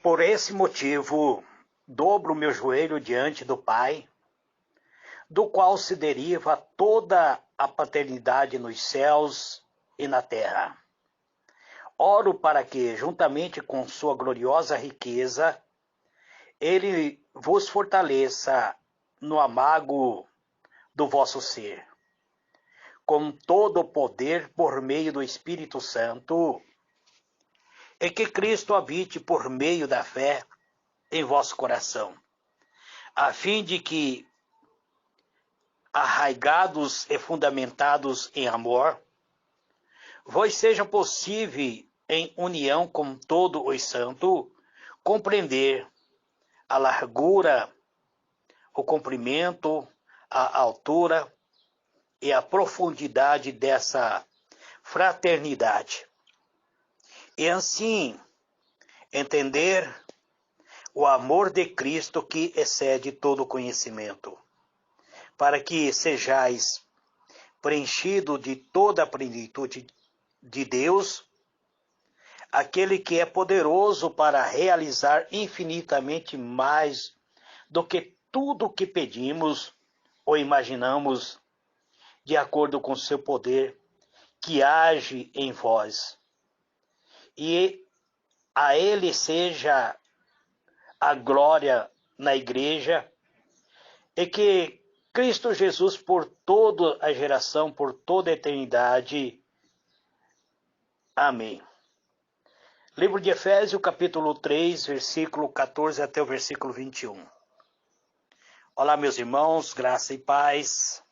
Por esse motivo, dobro o meu joelho diante do Pai, do qual se deriva toda a paternidade nos céus e na terra. Oro para que, juntamente com sua gloriosa riqueza, ele vos fortaleça no amago do vosso ser, com todo o poder por meio do Espírito Santo, e que Cristo habite por meio da fé em vosso coração, a fim de que, arraigados e fundamentados em amor, vos seja possível, em união com todos os santos, compreender a largura, o comprimento, a altura e a profundidade dessa fraternidade. E assim entender o amor de Cristo que excede todo conhecimento, para que sejais preenchido de toda a plenitude de Deus, aquele que é poderoso para realizar infinitamente mais do que tudo o que pedimos ou imaginamos, de acordo com seu poder que age em vós. E a ele seja a glória na igreja, e que Cristo Jesus, por toda a geração, por toda a eternidade. Amém. Livro de Efésios, capítulo 3, versículo 14 até o versículo 21. Olá, meus irmãos, graça e paz.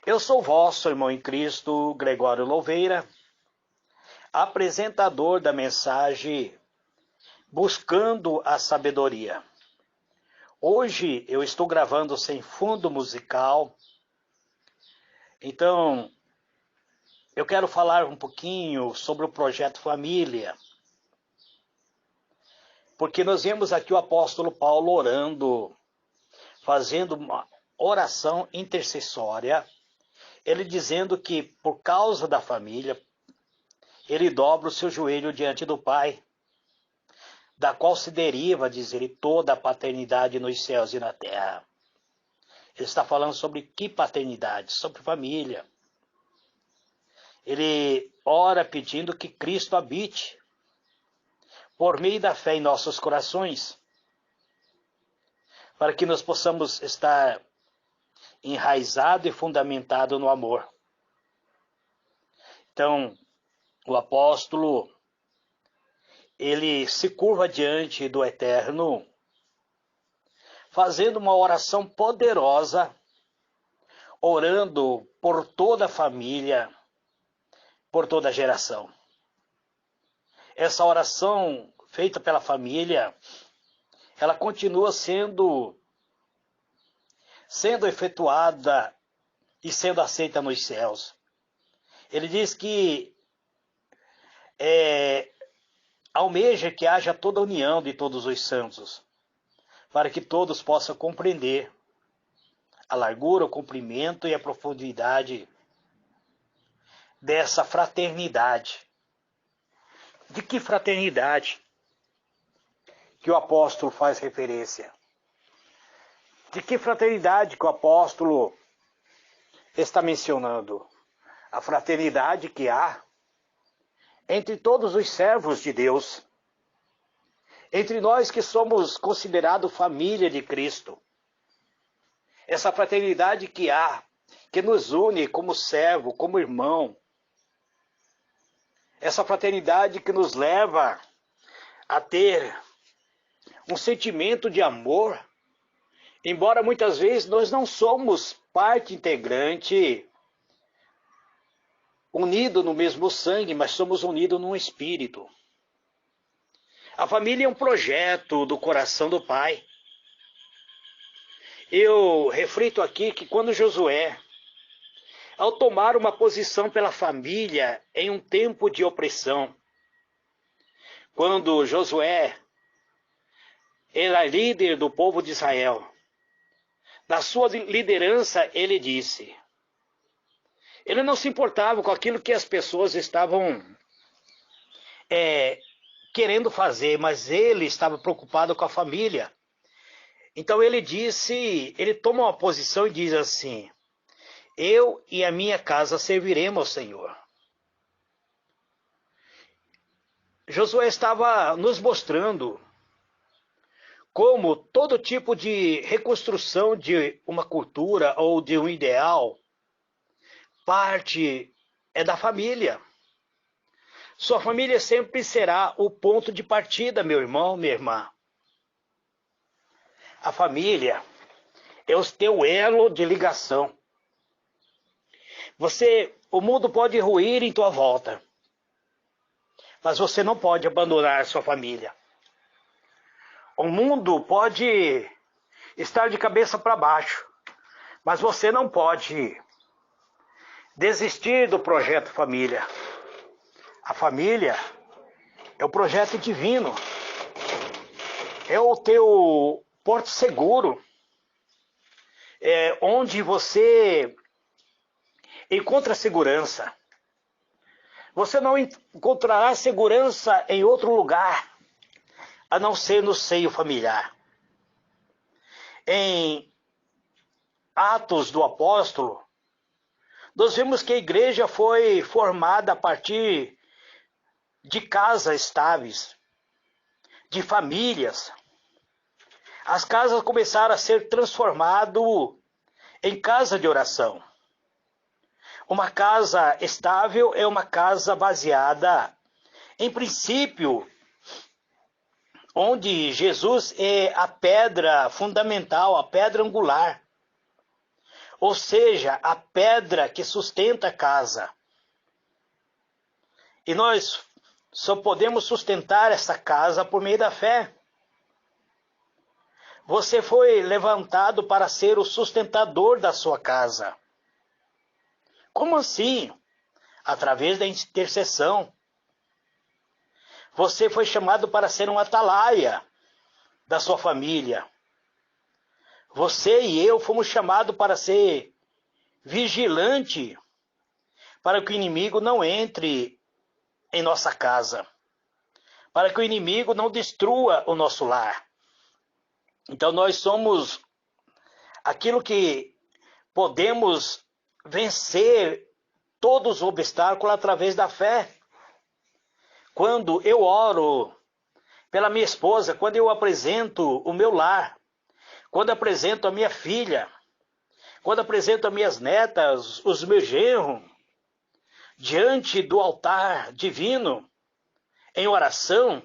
Eu sou vosso irmão em Cristo, Gregório Louveira, apresentador da mensagem Buscando a Sabedoria. Hoje eu estou gravando sem fundo musical, então eu quero falar um pouquinho sobre o projeto Família, porque nós vemos aqui o apóstolo Paulo orando, fazendo uma oração intercessória, ele dizendo que por causa da família, ele dobra o seu joelho diante do Pai, da qual se deriva, diz ele, toda a paternidade nos céus e na terra. Ele está falando sobre que paternidade? Sobre família. Ele ora pedindo que Cristo habite por meio da fé em nossos corações, para que nós possamos estar enraizado e fundamentado no amor. Então, o apóstolo, ele se curva diante do Eterno, fazendo uma oração poderosa, orando por toda a família, por toda a geração. Essa oração feita pela família, ela continua sendo efetuada e sendo aceita nos céus. Ele diz que almeja que haja toda a união de todos os santos, para que todos possam compreender a largura, o comprimento e a profundidade dessa fraternidade. De que fraternidade que o apóstolo faz referência? De que fraternidade que o apóstolo está mencionando? A fraternidade que há entre todos os servos de Deus, entre nós que somos considerados família de Cristo. Essa fraternidade que há, que nos une como servo, como irmão. Essa fraternidade que nos leva a ter um sentimento de amor, embora muitas vezes nós não somos parte integrante, unido no mesmo sangue, mas somos unidos num espírito. A família é um projeto do coração do Pai. Eu reflito aqui que quando Josué, ao tomar uma posição pela família em um tempo de opressão, quando Josué era líder do povo de Israel, na sua liderança ele disse, ele não se importava com aquilo que as pessoas estavam querendo fazer, mas ele estava preocupado com a família. Então ele toma uma posição e diz assim: eu e a minha casa serviremos ao Senhor. Josué estava nos mostrando como todo tipo de reconstrução de uma cultura ou de um ideal parte é da família. Sua família sempre será o ponto de partida, meu irmão, minha irmã. A família é o teu elo de ligação. O mundo pode ruir em tua volta, mas você não pode abandonar sua família. O mundo pode estar de cabeça para baixo, mas você não pode desistir do projeto família. A família é o projeto divino, é o teu porto seguro, é onde você encontra segurança. Você não encontrará segurança em outro lugar, a não ser no seio familiar. Em Atos do Apóstolo, nós vemos que a igreja foi formada a partir de casas estáveis, de famílias. As casas começaram a ser transformadas em casa de oração. Uma casa estável é uma casa baseada em princípio, onde Jesus é a pedra fundamental, a pedra angular. Ou seja, a pedra que sustenta a casa. E nós só podemos sustentar essa casa por meio da fé. Você foi levantado para ser o sustentador da sua casa. Como assim? Através da intercessão. Você foi chamado para ser um atalaia da sua família. Você e eu fomos chamados para ser vigilante, para que o inimigo não entre em nossa casa, para que o inimigo não destrua o nosso lar. Então nós somos aquilo que podemos vencer todos os obstáculos através da fé. Quando eu oro pela minha esposa, quando eu apresento o meu lar, quando apresento a minha filha, quando apresento as minhas netas, os meus genros, diante do altar divino, em oração,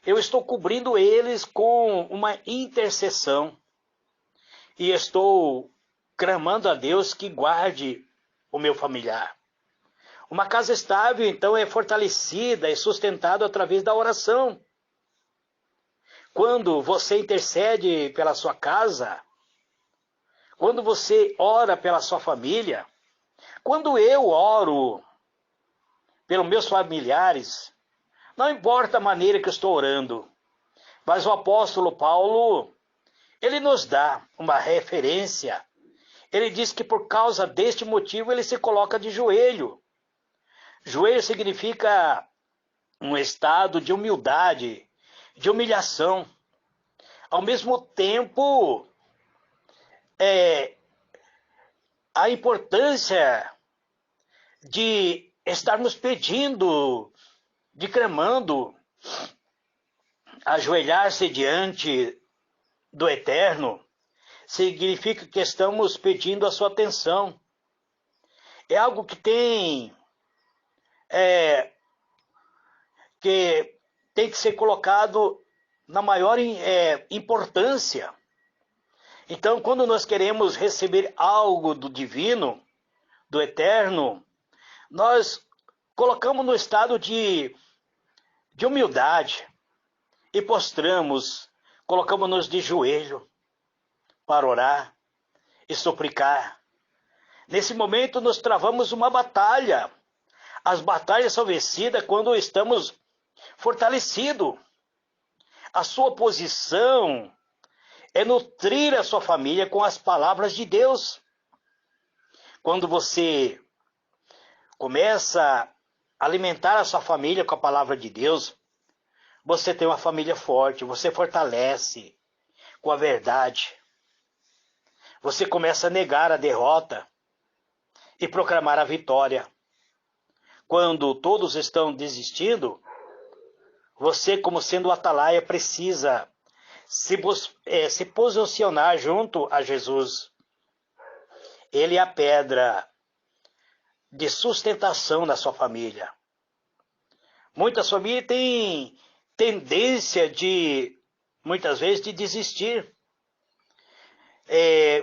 eu estou cobrindo eles com uma intercessão. E estou clamando a Deus que guarde o meu familiar. Uma casa estável, então, é fortalecida e sustentada através da oração. Quando você intercede pela sua casa, quando você ora pela sua família, quando eu oro pelos meus familiares, não importa a maneira que eu estou orando, mas o apóstolo Paulo, ele nos dá uma referência. Ele diz que por causa deste motivo ele se coloca de joelho. Joelho significa um estado de humildade, de humilhação. Ao mesmo tempo, a importância de estarmos pedindo, de clamando, ajoelhar-se diante do Eterno, significa que estamos pedindo a sua atenção. É algo que tem que ser colocado na maior importância. Então, quando nós queremos receber algo do divino, do eterno, nós colocamos no estado de humildade e postramos, colocamos-nos de joelho para orar e suplicar. Nesse momento, nós travamos uma batalha. As batalhas são vencidas quando estamos fortalecidos. A sua posição é nutrir a sua família com as palavras de Deus. Quando você começa a alimentar a sua família com a palavra de Deus, você tem uma família forte, você fortalece com a verdade. Você começa a negar a derrota e proclamar a vitória. Quando todos estão desistindo, você, como sendo o atalaia, precisa se posicionar junto a Jesus. Ele é a pedra de sustentação da sua família. Muitas famílias têm tendência muitas vezes, de desistir.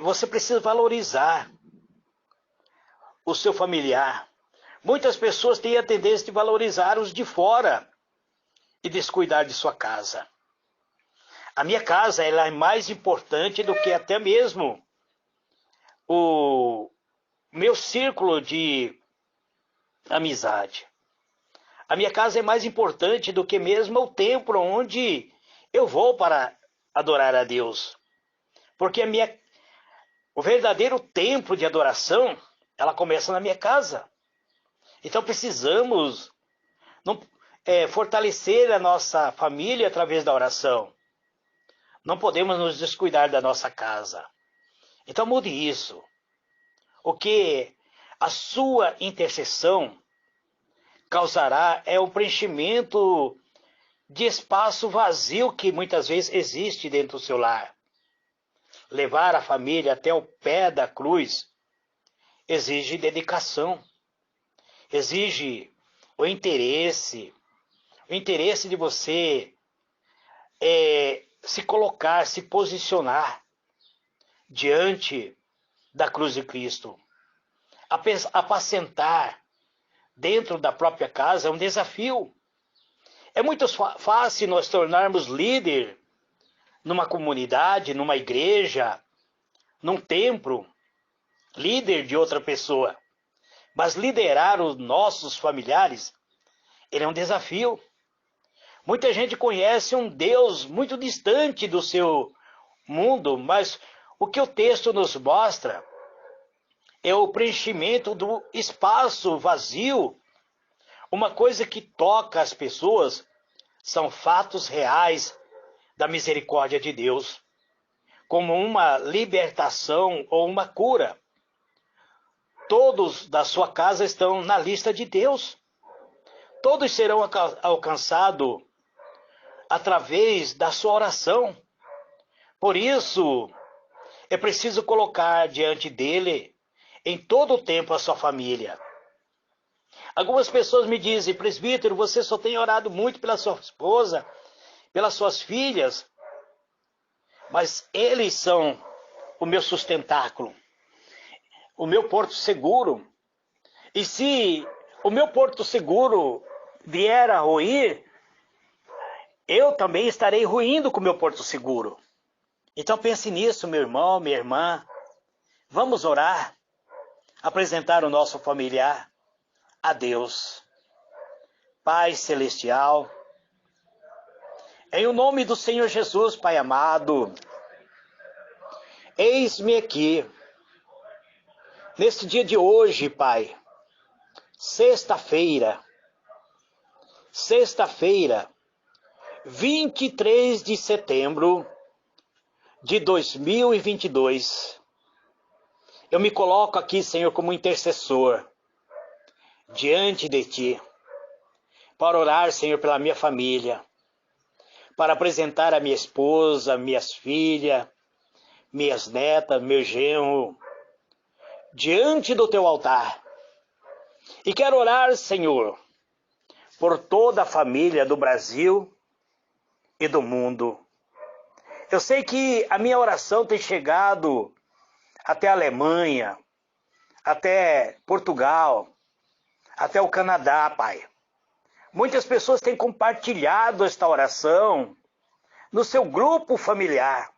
Você precisa valorizar o seu familiar. Muitas pessoas têm a tendência de valorizar os de fora e descuidar de sua casa. A minha casa, ela é mais importante do que até mesmo o meu círculo de amizade. A minha casa é mais importante do que mesmo o templo onde eu vou para adorar a Deus. Porque o verdadeiro templo de adoração, ela começa na minha casa. Então precisamos fortalecer a nossa família através da oração. Não podemos nos descuidar da nossa casa. Então mude isso. O que a sua intercessão causará é o preenchimento de espaço vazio que muitas vezes existe dentro do seu lar. Levar a família até o pé da cruz exige dedicação, exige o interesse de você se colocar, se posicionar diante da cruz de Cristo. Apacentar dentro da própria casa é um desafio. É muito fácil nós tornarmos líder numa comunidade, numa igreja, num templo, líder de outra pessoa. Mas liderar os nossos familiares, ele é um desafio. Muita gente conhece um Deus muito distante do seu mundo, mas o que o texto nos mostra é o preenchimento do espaço vazio. Uma coisa que toca as pessoas são fatos reais da misericórdia de Deus, como uma libertação ou uma cura. Todos da sua casa estão na lista de Deus. Todos serão alcançados através da sua oração. Por isso, é preciso colocar diante dele em todo o tempo a sua família. Algumas pessoas me dizem: presbítero, você só tem orado muito pela sua esposa, pelas suas filhas, mas eles são o meu sustentáculo, o meu porto seguro. E se o meu porto seguro vier a ruir, eu também estarei ruindo com o meu porto seguro. Então pense nisso, meu irmão, minha irmã. Vamos orar, apresentar o nosso familiar a Deus. Pai Celestial, em o nome do Senhor Jesus, Pai amado, eis-me aqui, neste dia de hoje, Pai, sexta-feira, 23 de setembro de 2022. Eu me coloco aqui, Senhor, como intercessor diante de Ti, para orar, Senhor, pela minha família, para apresentar a minha esposa, minhas filhas, minhas netas, meu genro, diante do Teu altar. E quero orar, Senhor, por toda a família do Brasil e do mundo. Eu sei que a minha oração tem chegado até a Alemanha, até Portugal, até o Canadá, Pai. Muitas pessoas têm compartilhado esta oração no seu grupo familiar.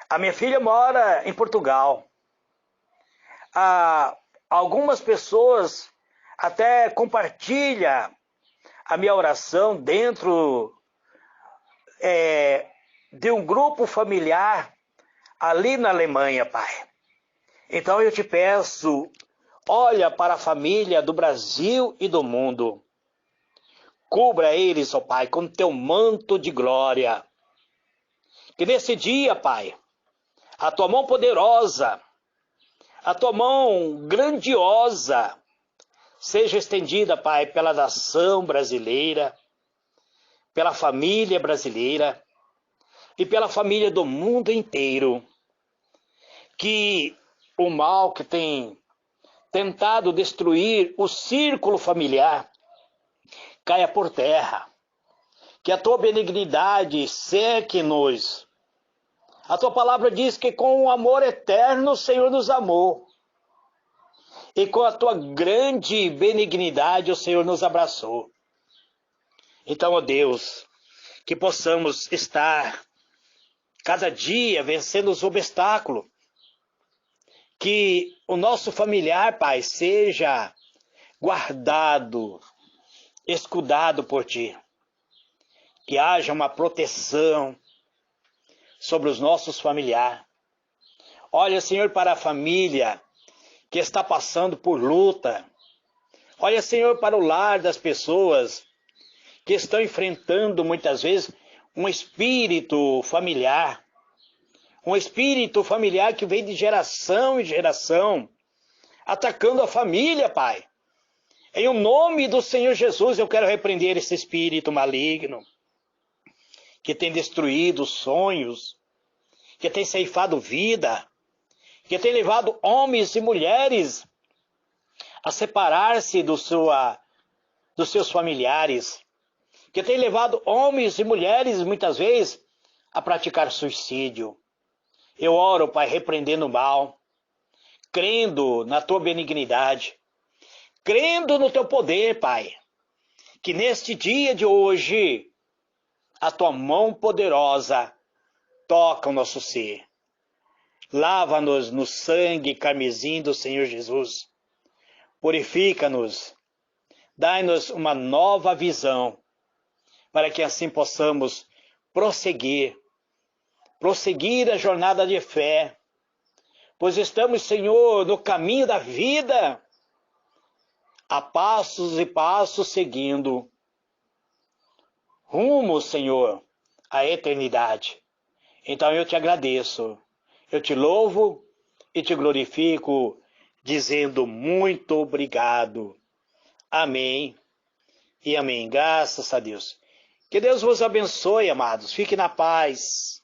A minha filha mora em Portugal. Algumas pessoas até compartilham a minha oração dentro de um grupo familiar ali na Alemanha, Pai. Então eu te peço, olha para a família do Brasil e do mundo. Cubra eles, ó Pai, com teu manto de glória. Que nesse dia, Pai, a tua mão poderosa, a tua mão grandiosa, seja estendida, Pai, pela nação brasileira, pela família brasileira e pela família do mundo inteiro. Que o mal que tem tentado destruir o círculo familiar caia por terra. Que a tua benignidade cerque-nos. A tua palavra diz que com um amor eterno o Senhor nos amou. E com a tua grande benignidade o Senhor nos abraçou. Então, ó Deus, que possamos estar cada dia vencendo os obstáculos. Que o nosso familiar, Pai, seja guardado, escudado por Ti. Que haja uma proteção sobre os nossos familiares. Olha, Senhor, para a família que está passando por luta. Olha, Senhor, para o lar das pessoas que estão enfrentando muitas vezes um espírito familiar. Um espírito familiar que vem de geração em geração, atacando a família, Pai. Em o nome do Senhor Jesus, eu quero repreender esse espírito maligno que tem destruído sonhos, que tem ceifado vida, que tem levado homens e mulheres a separar-se dos seus familiares, que tem levado homens e mulheres, muitas vezes, a praticar suicídio. Eu oro, Pai, repreendendo o mal, crendo na Tua benignidade, crendo no Teu poder, Pai, que neste dia de hoje, a Tua mão poderosa toca o nosso ser. Lava-nos no sangue carmesim do Senhor Jesus. Purifica-nos. Dai-nos uma nova visão, para que assim possamos prosseguir a jornada de fé, pois estamos, Senhor, no caminho da vida, a passos e passos seguindo, rumo, Senhor, à eternidade. Então eu te agradeço, eu te louvo e te glorifico, dizendo muito obrigado. Amém e amém. Graças a Deus. Que Deus vos abençoe, amados. Fique na paz.